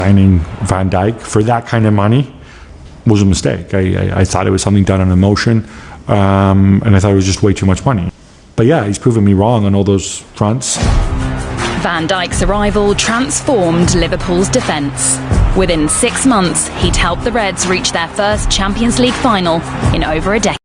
Signing Van Dijk for that kind of money was a mistake. I thought it was something done on emotion, and I thought it was just way too much money. But yeah, he's proven me wrong on all those fronts. Van Dijk's arrival transformed Liverpool's defence. Within 6 months, he'd helped the Reds reach their first Champions League final in over a decade.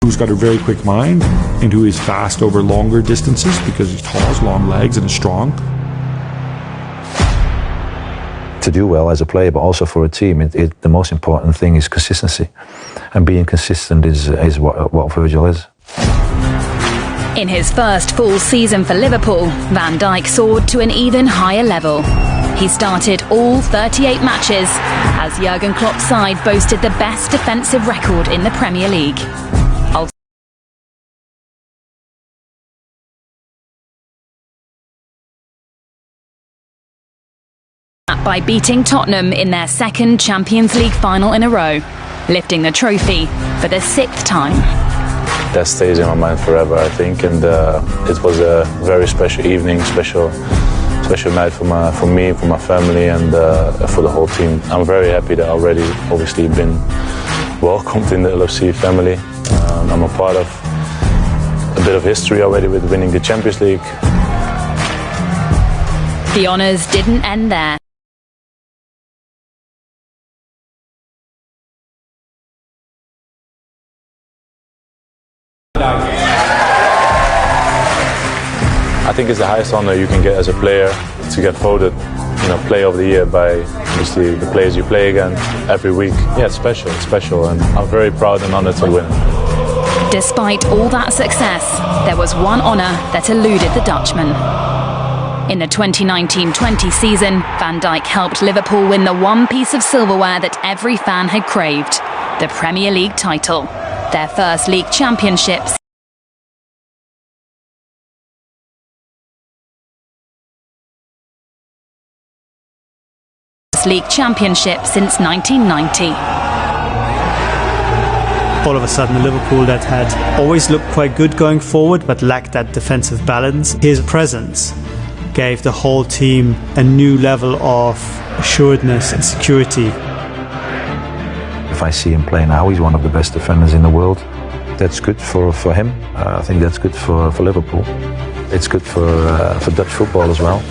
Who's got a very quick mind and who is fast over longer distances because he's tall, has long legs and is strong. To do well as a player, but also for a team, the most important thing is consistency. And being consistent is what Virgil is. In his first full season for Liverpool, Van Dijk soared to an even higher level. He started all 38 matches as Jurgen Klopp's side boasted the best defensive record in the Premier League. By beating Tottenham in their second Champions League final in a row, lifting the trophy for the 6th time. That stays in my mind forever, I think, and it was a very special evening, special night for me, for my family, and for the whole team. I'm very happy that I already obviously been welcomed in the LFC family. I'm a part of a bit of history already with winning the Champions League. The honours didn't end there. I think it's the highest honor you can get as a player, to get voted, Player of the Year by obviously the players you play against every week. Yeah, it's special, and I'm very proud and honored to win it. Despite all that success, there was one honour that eluded the Dutchman. In the 2019-20 season, Van Dijk helped Liverpool win the one piece of silverware that every fan had craved, the Premier League title, their first league championships. League championship since 1990. All of a sudden, a Liverpool that had always looked quite good going forward but lacked that defensive balance, his presence gave the whole team a new level of assuredness and security. If I see him play now, he's one of the best defenders in the world. That's good for him. I think that's good for Liverpool. It's good for Dutch football as well.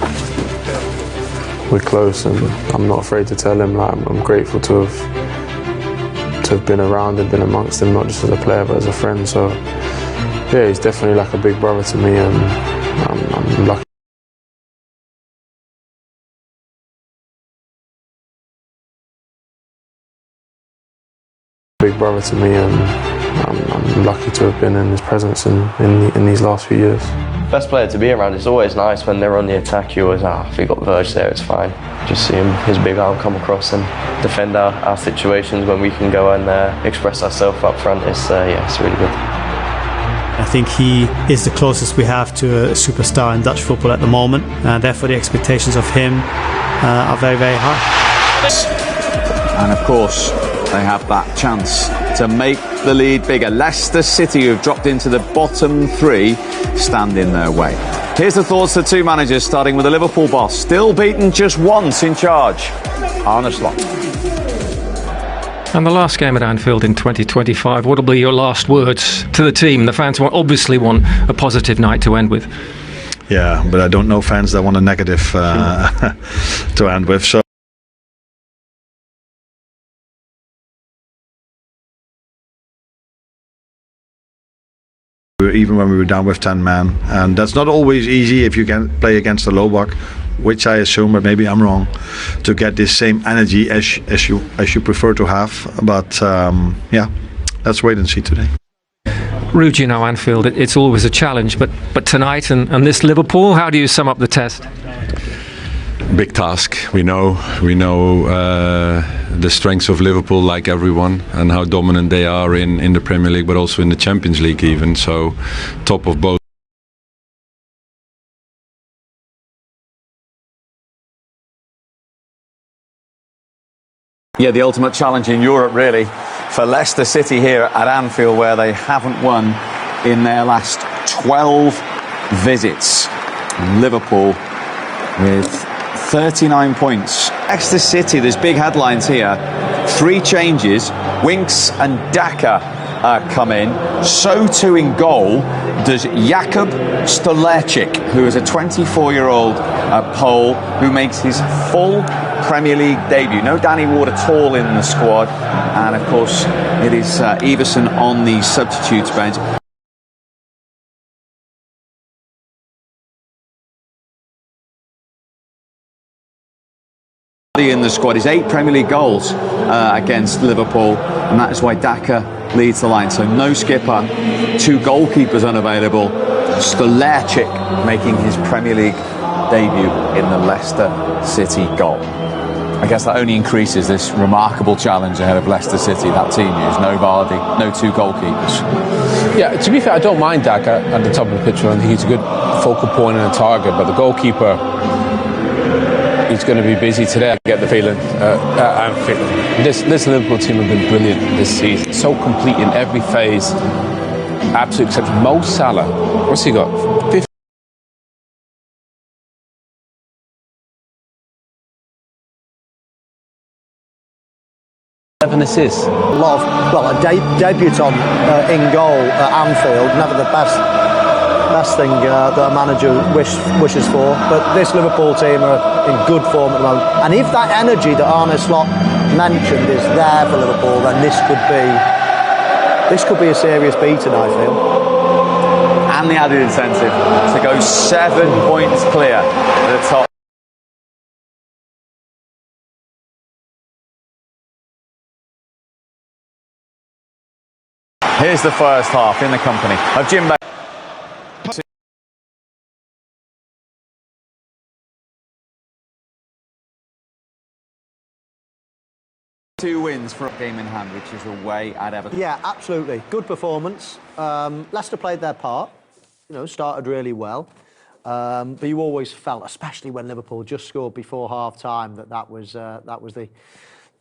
We're close, and I'm not afraid to tell him. I'm grateful to have been around and been amongst him, not just as a player but as a friend. So yeah, he's definitely like a big brother to me, and I'm lucky. Big brother to me, and I'm lucky to have been in his presence in these last few years. Best player to be around. It's always nice when they're on the attack. You always, if we got Virg there, it's fine. Just see his big arm come across and defend our situations when we can go and express ourselves up front. It's really good. I think he is the closest we have to a superstar in Dutch football at the moment. Therefore, the expectations of him are very, very high. And of course, they have that chance to make the lead bigger. Leicester City, who've dropped into the bottom 3, stand in their way. Here's the thoughts of 2 managers, starting with the Liverpool boss, still beaten just once in charge, Arne Slot. And the last game at Anfield in 2025, what will be your last words to the team? The fans obviously want a positive night to end with. Yeah, but I don't know fans that want a negative to end with. So even when we were down with 10 men, and that's not always easy if you can play against a low block, which I assume, but maybe I'm wrong, to get this same energy as you prefer to have. But yeah, let's wait and see today. Ruud, Anfield, it's always a challenge, but tonight and this Liverpool, how do you sum up the test? Big task. We know the strengths of Liverpool, like everyone, and how dominant they are in the Premier League, but also in the Champions League even. So top of both. Yeah, the ultimate challenge in Europe really for Leicester City here at Anfield, where they haven't won in their last 12 visits. Liverpool with 39 points. Leicester City, there's big headlines here. 3 changes. Winks and Daka come in. So too in goal does Jakub Stolarczyk, who is a 24-year-old Pole who makes his full Premier League debut. No Danny Ward at all in the squad. And of course, it is Everson on the substitutes bench. In the squad is 8 Premier League goals against Liverpool, and that is why Daka leads the line. So no skipper, 2 goalkeepers unavailable. Stolarczyk making his Premier League debut in the Leicester City goal. I guess that only increases this remarkable challenge ahead of Leicester City. That team use no Vardy, no 2 goalkeepers. Yeah, to be fair, I don't mind Daka at the top of the pitch. I think he's a good focal point and a target, but the goalkeeper, he's going to be busy today. I get the feeling. This Liverpool team have been brilliant this season. So complete in every phase. Absolute except Mo Salah. What's he got? 11 assists. A lot of, well, a debutant in goal at Anfield, never the best thing that a manager wishes for. But this Liverpool team are in good form at the moment. And if that energy that Arne Slot mentioned is there for Liverpool, then this could be a serious beating, I feel. And the added incentive to go 7 points clear at the top. Here's the first half in the company of Jim Bay. 2 wins for a game in hand, which is away at Everton. Yeah, absolutely. Good performance. Leicester played their part, started really well. But you always felt, especially when Liverpool just scored before half-time, that was the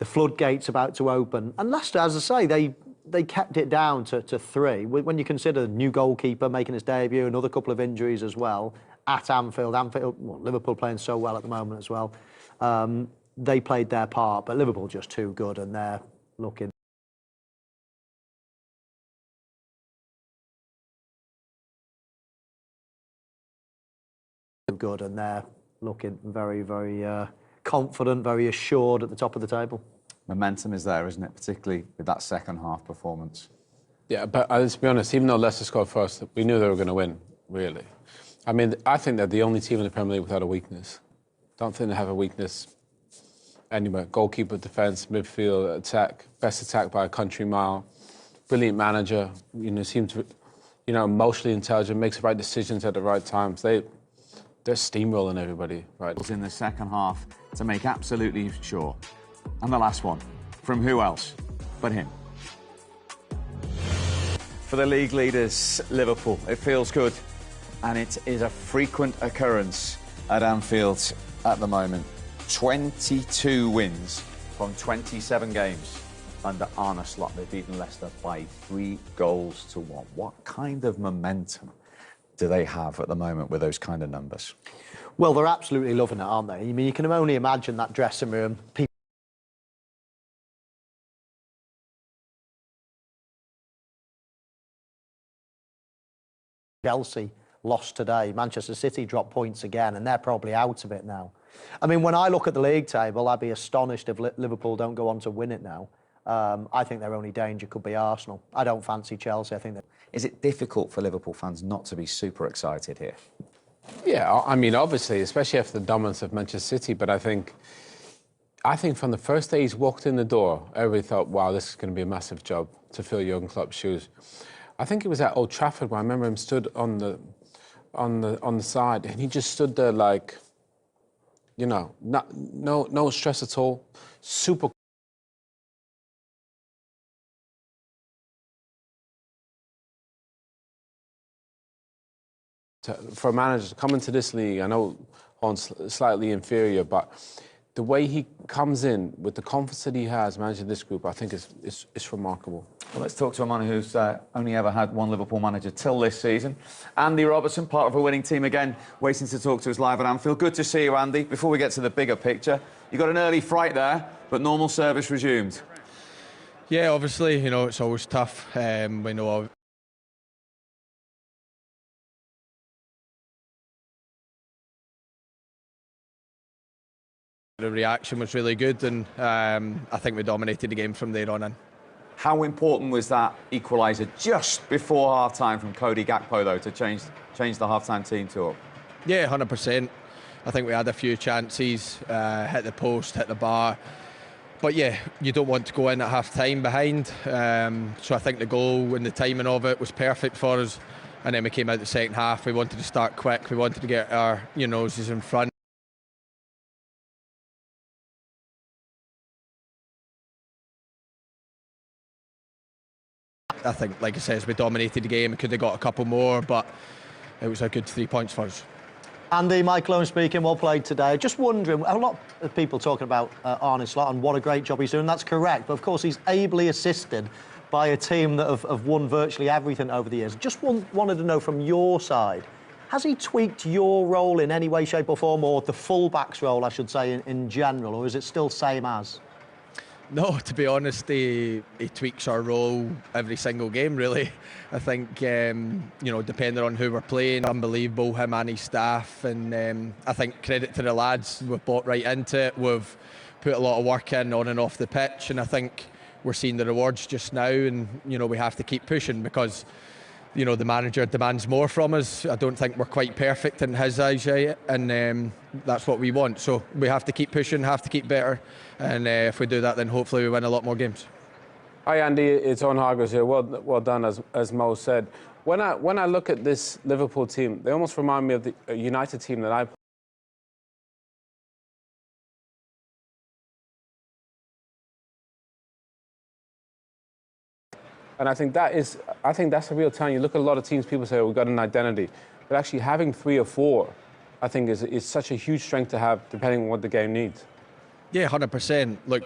floodgates about to open. And Leicester, as I say, they kept it down to 3. When you consider the new goalkeeper making his debut, another couple of injuries as well, at Anfield, well, Liverpool playing so well at the moment as well. They played their part, but Liverpool just too good, and they're looking good, and they're looking very, very confident, very assured at the top of the table. Momentum is there, isn't it? Particularly with that second half performance. Yeah, but let's be honest, even though Leicester scored first, we knew they were going to win, really. I mean, I think they're the only team in the Premier League without a weakness. Don't think they have a weakness anywhere. Goalkeeper, defence, midfield, attack, best attack by a country mile. Brilliant manager, seems to, emotionally intelligent, makes the right decisions at the right times. They're steamrolling everybody, right? In the second half to make absolutely sure. And the last one, from who else but him? For the league leaders, Liverpool, it feels good. And it is a frequent occurrence at Anfield at the moment. 22 wins from 27 games under Arne Slot. They've beaten Leicester by 3 goals to 1. What kind of momentum do they have at the moment with those kind of numbers? Well, they're absolutely loving it, aren't they? I mean, you can only imagine that dressing room. Chelsea lost today. Manchester City dropped points again, and they're probably out of it now. I mean, when I look at the league table, I'd be astonished if Liverpool don't go on to win it now. I think their only danger could be Arsenal. I don't fancy Chelsea. I think that. Is it difficult for Liverpool fans not to be super excited here? Yeah, I mean, obviously, especially after the dominance of Manchester City, but I think from the first day he's walked in the door, everybody thought, wow, this is going to be a massive job to fill Jurgen Klopp's shoes. I think it was at Old Trafford where I remember him stood on the side, and he just stood there like, no stress at all, super. For a manager to come into this league, I know on slightly inferior, but the way he comes in with the confidence that he has managing this group, I think it's remarkable. Well, let's talk to a man who's only ever had one Liverpool manager till this season. Andy Robertson, part of a winning team again, waiting to talk to us live at Anfield. Good to see you, Andy. Before we get to the bigger picture, you got an early fright there, but normal service resumed. Yeah, obviously, you know, it's always tough. We know the reaction was really good, and I think we dominated the game from there on in. How important was that equaliser just before half-time from Cody Gakpo, though, to change the half-time team tour? Yeah, 100%. I think we had a few chances, hit the post, hit the bar. But yeah, you don't want to go in at half-time behind. So I think the goal and the timing of it was perfect for us. And then we came out the second half. We wanted to start quick. We wanted to get our noses in front. I think, like I said, we dominated the game. We could have got a couple more, but it was a good 3 points for us. Andy, Mike Lone speaking, well played today. Just wondering, a lot of people talking about Arne Slot and what a great job he's doing. That's correct, but of course he's ably assisted by a team that have won virtually everything over the years. Just wanted to know from your side, has he tweaked your role in any way, shape or form, or the full-back's role, I should say, in general, or is it still same as? No, to be honest, he tweaks our role every single game, really. I think, depending on who we're playing, unbelievable, him and his staff. And I think credit to the lads, we've bought right into it. We've put a lot of work in on and off the pitch. And I think we're seeing the rewards just now. And, we have to keep pushing because, the manager demands more from us. I don't think we're quite perfect in his eyes yet, and that's what we want. So we have to keep pushing, have to keep better, and if we do that, then hopefully we win a lot more games. Hi Andy, it's Owen Hargreaves here. Well done, as Mo said. When I look at this Liverpool team, they almost remind me of the United team that I played. And I think that's a real talent. You look at a lot of teams, people say, oh, we've got an identity. But actually having 3 or 4, I think is such a huge strength to have, depending on what the game needs. Yeah, 100%. Look,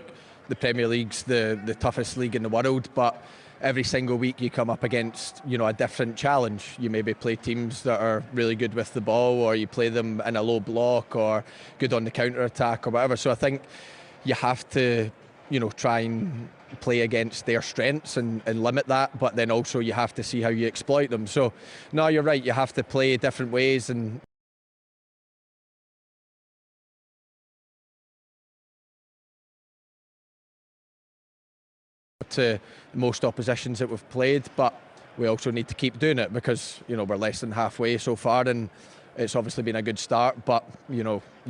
the Premier League's the toughest league in the world, but every single week you come up against, a different challenge. You maybe play teams that are really good with the ball, or you play them in a low block, or good on the counter-attack, or whatever. So I think you have to, try and play against their strengths and limit that, but then also you have to see how you exploit them. So, no, you're right, you have to play different ways and to most oppositions that we've played, but we also need to keep doing it because, we're less than halfway so far and it's obviously been a good start, but, you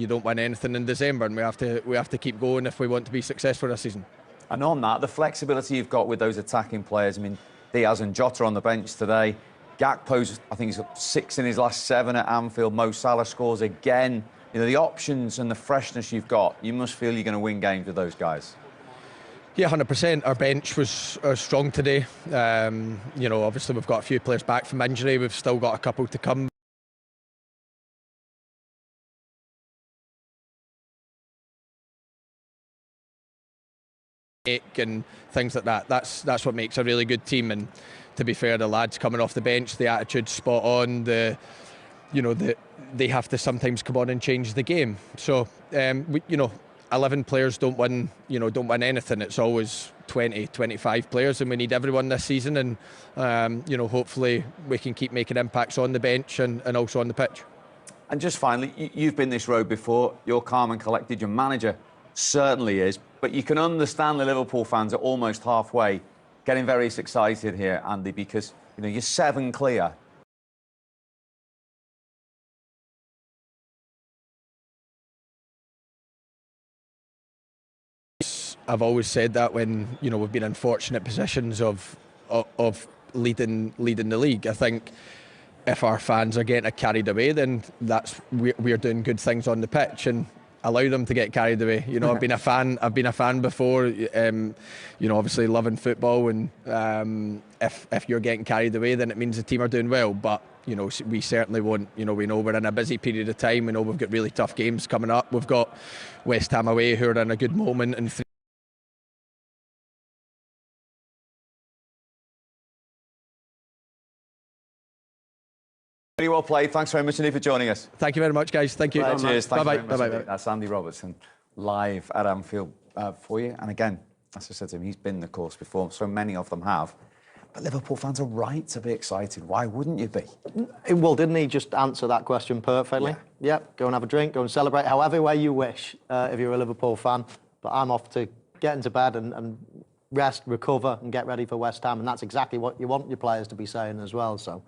don't win anything in December and we have to keep going if we want to be successful this season. And on that, the flexibility you've got with those attacking players, I mean, Diaz and Jota on the bench today. Gakpo's, I think he's got 6 in his last 7 at Anfield. Mo Salah scores again. The options and the freshness you've got, you must feel you're going to win games with those guys. Yeah, 100%. Our bench was strong today. Obviously we've got a few players back from injury. We've still got a couple to come. And things like that. That's what makes a really good team. And to be fair, the lads coming off the bench, the attitude's spot on. They have to sometimes come on and change the game. So 11 players don't win anything. It's always 20, 25 players, and we need everyone this season. And hopefully we can keep making impacts on the bench and also on the pitch. And just finally, you've been this road before. You're calm and collected. Your manager certainly is. But you can understand the Liverpool fans are almost halfway, getting very excited here, Andy, because you're 7 clear. I've always said that when we've been in fortunate positions of leading the league. I think if our fans are getting carried away, then we're doing good things on the pitch and allow them to get carried away. I've been a fan before. Obviously loving football, and if you're getting carried away, then it means the team are doing well. But you know, we certainly won't. You know, we know we're in a busy period of time. We know we've got really tough games coming up. We've got West Ham away, who are in a good moment, and Very well played. Thanks very much indeed for joining us. Thank you very much, guys. Thank you. Cheers. Bye bye. Bye bye. That's Andy Robertson live at Anfield for you. And again, as I said to him, he's been the course before. So many of them have. But Liverpool fans are right to be excited. Why wouldn't you be? Well, didn't he just answer that question perfectly? Yeah. Go and have a drink, go and celebrate however way you wish if you're a Liverpool fan. But I'm off to get into bed and rest, recover and get ready for West Ham. And that's exactly what you want your players to be saying as well. So,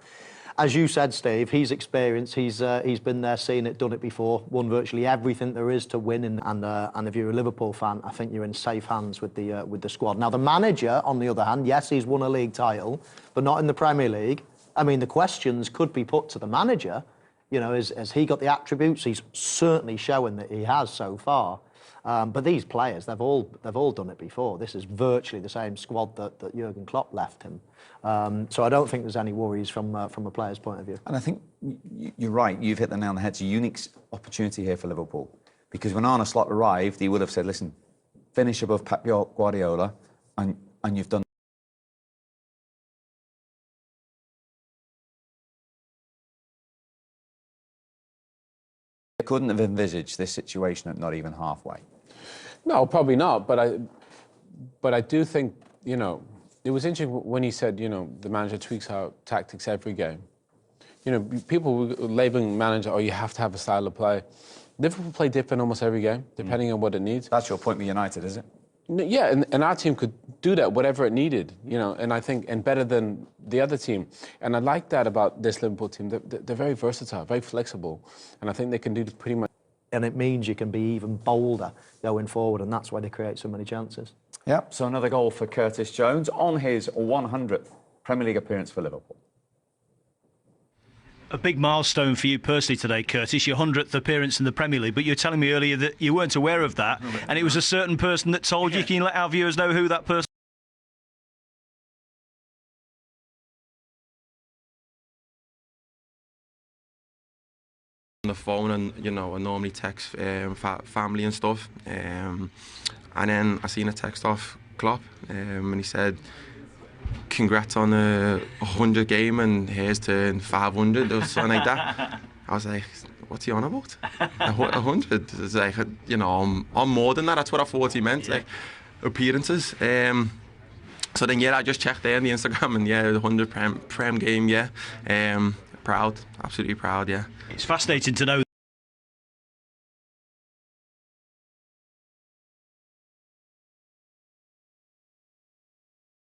as you said, Steve, he's experienced. He's been there, seen it, done it before, won virtually everything there is to win. And if you're a Liverpool fan, I think you're in safe hands with the squad. Now, the manager, on the other hand, yes, he's won a league title, but not in the Premier League. I mean, the questions could be put to the manager. You know, has he got the attributes? He's certainly showing that he has so far. But these players, they've all done it before. This is virtually the same squad that Jurgen Klopp left him. So I don't think there's any worries from a player's point of view. And I think you're right. You've hit the nail on the head. It's a unique opportunity here for Liverpool. Because when Arne Slot arrived, he would have said, listen, finish above Pep Guardiola and you've done. I couldn't have envisaged this situation at not even halfway. No, probably not. But I do think, you know, it was interesting when he said, you know, the manager tweaks our tactics every game. You know, people were labelling manager, oh, you have to have a style of play. Liverpool play different almost every game, depending on what it needs. That's your point with United, is it? Yeah, and our team could do that, whatever it needed, you know, and I think, and better than the other team. And I like that about this Liverpool team. They're very versatile, very flexible, and I think they can do pretty much. And it means you can be even bolder going forward, and that's why they create so many chances. Yeah, so another goal for Curtis Jones on his 100th Premier League appearance for Liverpool. A big milestone for you personally today, Curtis, your 100th appearance in the Premier League, but you were telling me earlier that you weren't aware of that, and it was a certain person that told you. Can you let our viewers know who that person on the phone? And you know, I normally text family and stuff, and then I seen a text off Klopp, and he said, congrats on a 100 game and here's to 500 or something like that. I was like, what's he on about? 100? It's like, you know, I'm more than that. That's what I thought he meant, like appearances. So then, yeah, I just checked there on the Instagram and yeah, the 100 Prem game, yeah. Proud, absolutely proud, yeah. It's fascinating to know.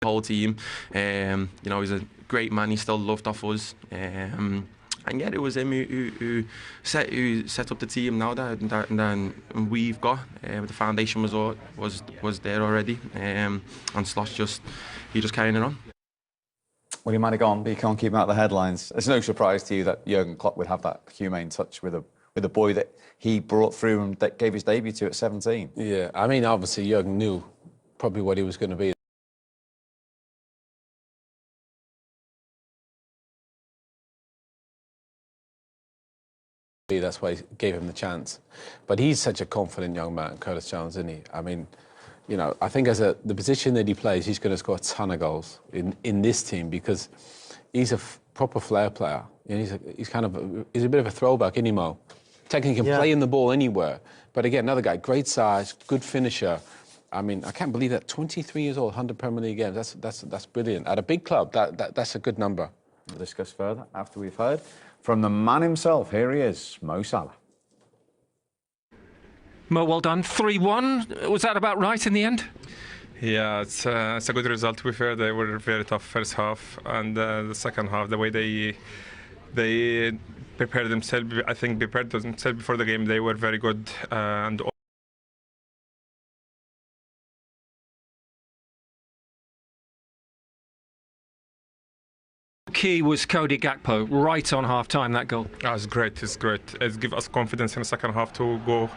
Whole team, you know, he's a great man. He still loved off us, and yeah, it was him who set up the team now that we've got. The foundation was there already, and Slot just carrying it on. Well, he might have gone, but you can't keep him out of the headlines. It's no surprise to you that Jurgen Klopp would have that humane touch with a boy that he brought through and that gave his debut to at 17. Yeah, I mean, obviously Jurgen knew probably what he was going to be. That's why he gave him the chance. But he's such a confident young man, Curtis Jones, isn't he? I mean, you know, I think the position that he plays, he's going to score a ton of goals in this team because he's a proper flair player. You know, he's a bit of a throwback, isn't he, Mo? Technically, can play in the ball anywhere. But again, another guy, great size, good finisher. I mean, I can't believe that. 23 years old, 100 Premier League games. That's brilliant. At a big club, that's a good number. We'll discuss further after we've heard from the man himself. Here he is, Mo Salah. Mo, well done. 3-1. Was that about right in the end? Yeah, it's a good result. To be fair, they were very tough first half, and the second half, the way they prepared themselves, I think prepared themselves before the game, they were very good. And key was Cody Gakpo right on half-time, that goal? It's great. It's great. It gives us confidence in the second half to go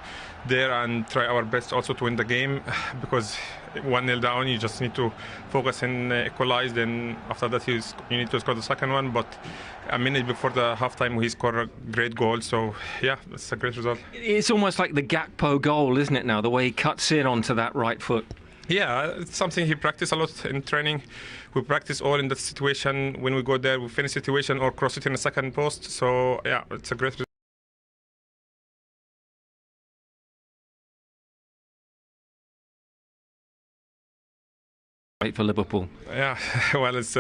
there and try our best also to win the game, because 1-0 down, you just need to focus and equalize. Then after that, you need to score the second one. But a minute before the halftime, he scored a great goal. So yeah, it's a great result. It's almost like the Gakpo goal, isn't it now? The way he cuts in onto that right foot. Yeah, it's something he practiced a lot in training. We practice all in that situation. When we go there, we finish situation or cross it in the second post. So yeah, it's a great result. Great for Liverpool. Yeah, well, it's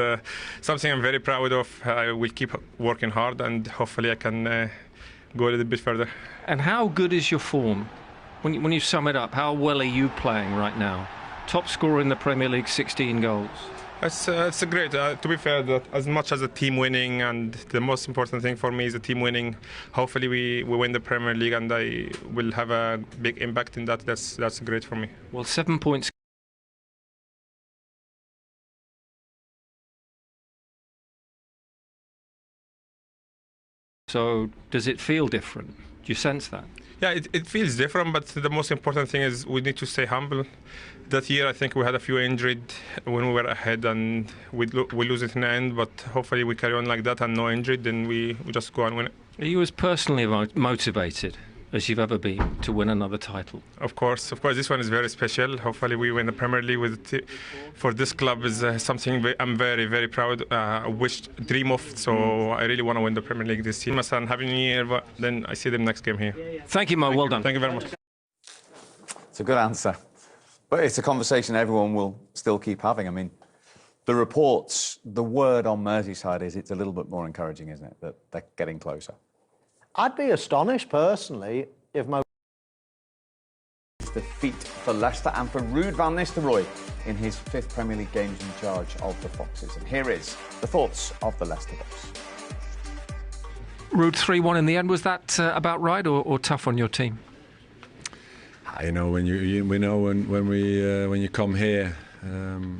something I'm very proud of. I will keep working hard and hopefully I can go a little bit further. And how good is your form? When you sum it up, how well are you playing right now? Top scorer in the Premier League, 16 goals. It's a great. To be fair, that as much as a team winning, and the most important thing for me is a team winning. Hopefully, we win the Premier League, and I will have a big impact in that. That's great for me. Well, 7 points. So, does it feel different? Do you sense that? Yeah, it feels different, but the most important thing is we need to stay humble. That year, I think we had a few injured when we were ahead, and we lose it in the end. But hopefully, we carry on like that and no injured, then we just go and win it. Are you as personally motivated as you've ever been to win another title? Of course. This one is very special. Hopefully, we win the Premier League for this club is something I'm very, very proud. Dream of. So I really want to win the Premier League this year. My son, happy New Year. But then I see them next game here. Thank you, Mo. Well done. Thank you very much. It's a good answer. But it's a conversation everyone will still keep having. I mean, the reports, the word on Merseyside is it's a little bit more encouraging, isn't it? That they're getting closer. I'd be astonished, personally, if Mo... Defeat for Leicester and for Ruud van Nistelrooy in his 5th Premier League games in charge of the Foxes. And here is the thoughts of the Leicester boss. Ruud 3-1 in the end. Was that about right or tough on your team? You know, when you come here,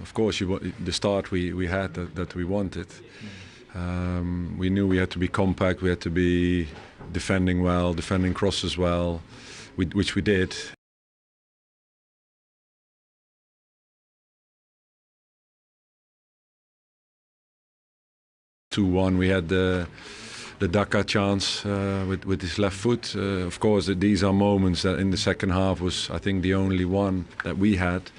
of course, the start we had that we wanted. We knew we had to be compact, we had to be defending well, defending crosses well, which we did. We had the Daka chance with his left foot. Of course, these are moments that in the second half was, I think, the only one that we had.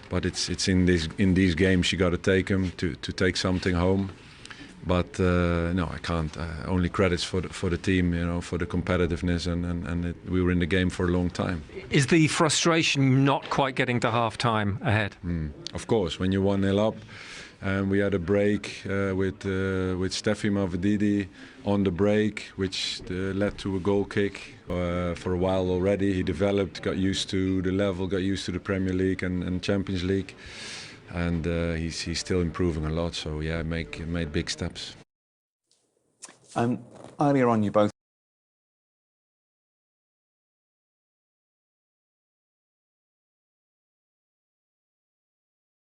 But it's in these games you got to take them to take something home. But no, I can't. Only credits for the team, you know, for the competitiveness, and we were in the game for a long time. Is the frustration not quite getting to half-time ahead? Of course, when you're 1-0 up. We had a break with Steffi Mavridis on the break, which led to a goal kick. For a while already, he developed, got used to the level, got used to the Premier League and Champions League, and he's still improving a lot. So yeah, made big steps. Earlier on, you both.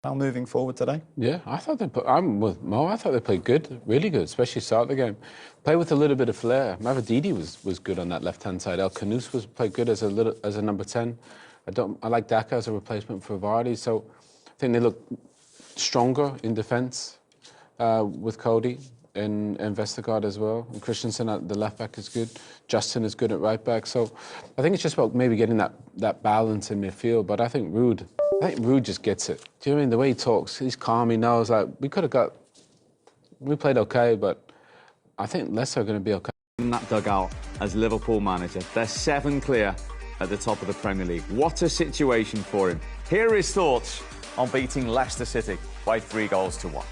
Now moving forward today? Yeah, I'm with Mo. I thought they played good, really good, especially start the game. Play with a little bit of flair. Mavridis was good on that left-hand side. El Khanous played good as a number 10. I like Daka as a replacement for Vardy. So I think they look stronger in defence with Cody and Vestergaard as well. And Christensen at the left back is good. Justin is good at right back. So I think it's just about maybe getting that balance in midfield. But I think Ruud just gets it. Do you know what I mean? The way he talks, he's calm, he knows, like, we played okay, but I think Leicester are going to be okay. In that dugout as Liverpool manager, they're 7 clear at the top of the Premier League. What a situation for him. Here are his thoughts on beating Leicester City by 3-1.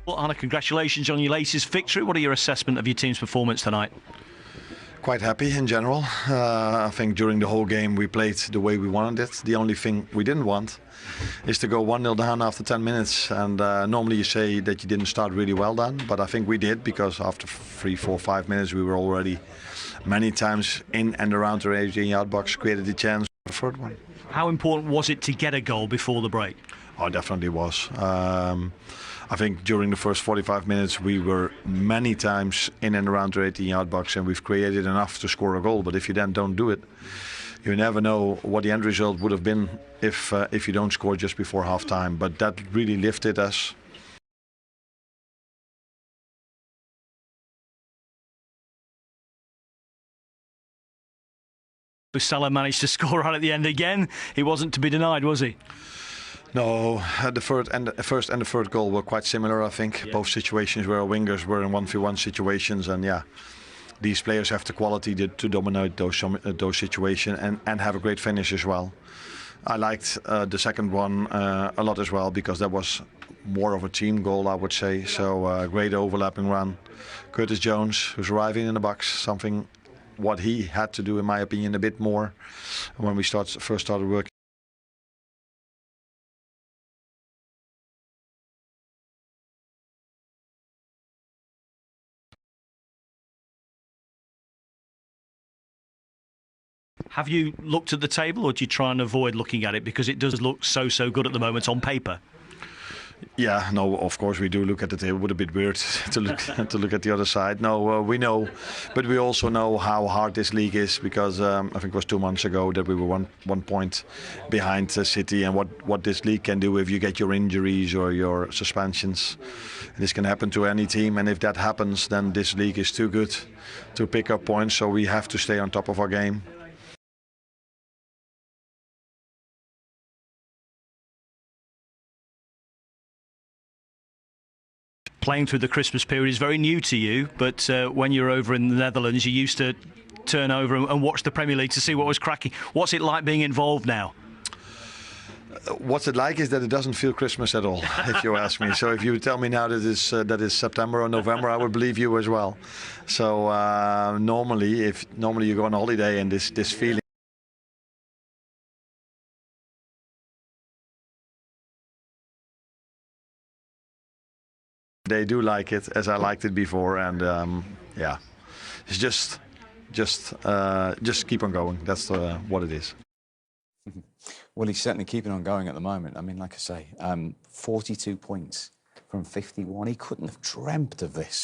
Well, Arne, congratulations on your latest victory. What are your assessment of your team's performance tonight? Quite happy in general. I think during the whole game we played the way we wanted it. The only thing we didn't want is to go 1-0 down after 10 minutes. And normally you say that you didn't start really well then, but I think we did, because after 3, 4, 5 minutes we were already many times in and around the 18-yard box, created the chance for the third one. How important was it to get a goal before the break? Oh, definitely was. I think during the first 45 minutes we were many times in and around the 18-yard box, and we've created enough to score a goal. But if you then don't do it, you never know what the end result would have been if you don't score just before half-time. But that really lifted us. Salah managed to score right at the end again. He wasn't to be denied, was he? No, the first and the third goal were quite similar, I think. Yeah. Both situations where our wingers were in 1v1 situations, and yeah, these players have the quality to dominate those situations and have a great finish as well. I liked the second one a lot as well, because that was more of a team goal, I would say. So great overlapping run. Curtis Jones, who's arriving in the box, something what he had to do, in my opinion, a bit more when we first started working. Have you looked at the table, or do you try and avoid looking at it because it does look so good at the moment on paper? Yeah, no, of course we do look at the table. It would be a bit weird to look at the other side. No, we know, but we also know how hard this league is, because I think it was 2 months ago that we were one point behind City, and what this league can do if you get your injuries or your suspensions. This can happen to any team, and if that happens, then this league is too good to pick up points. So we have to stay on top of our game. Playing through the Christmas period is very new to you, but when you're over in the Netherlands, you used to turn over and watch the Premier League to see what was cracking. What's it like being involved now? What's it like is that it doesn't feel Christmas at all, if you ask me. So if you tell me now that is September or November, I would believe you as well. So normally you go on holiday and this feeling. They do like it as I liked it before, and yeah, it's just keep on going. That's what it is. Well, he's certainly keeping on going at the moment. I mean, like I say, 42 points from 51. He couldn't have dreamt of this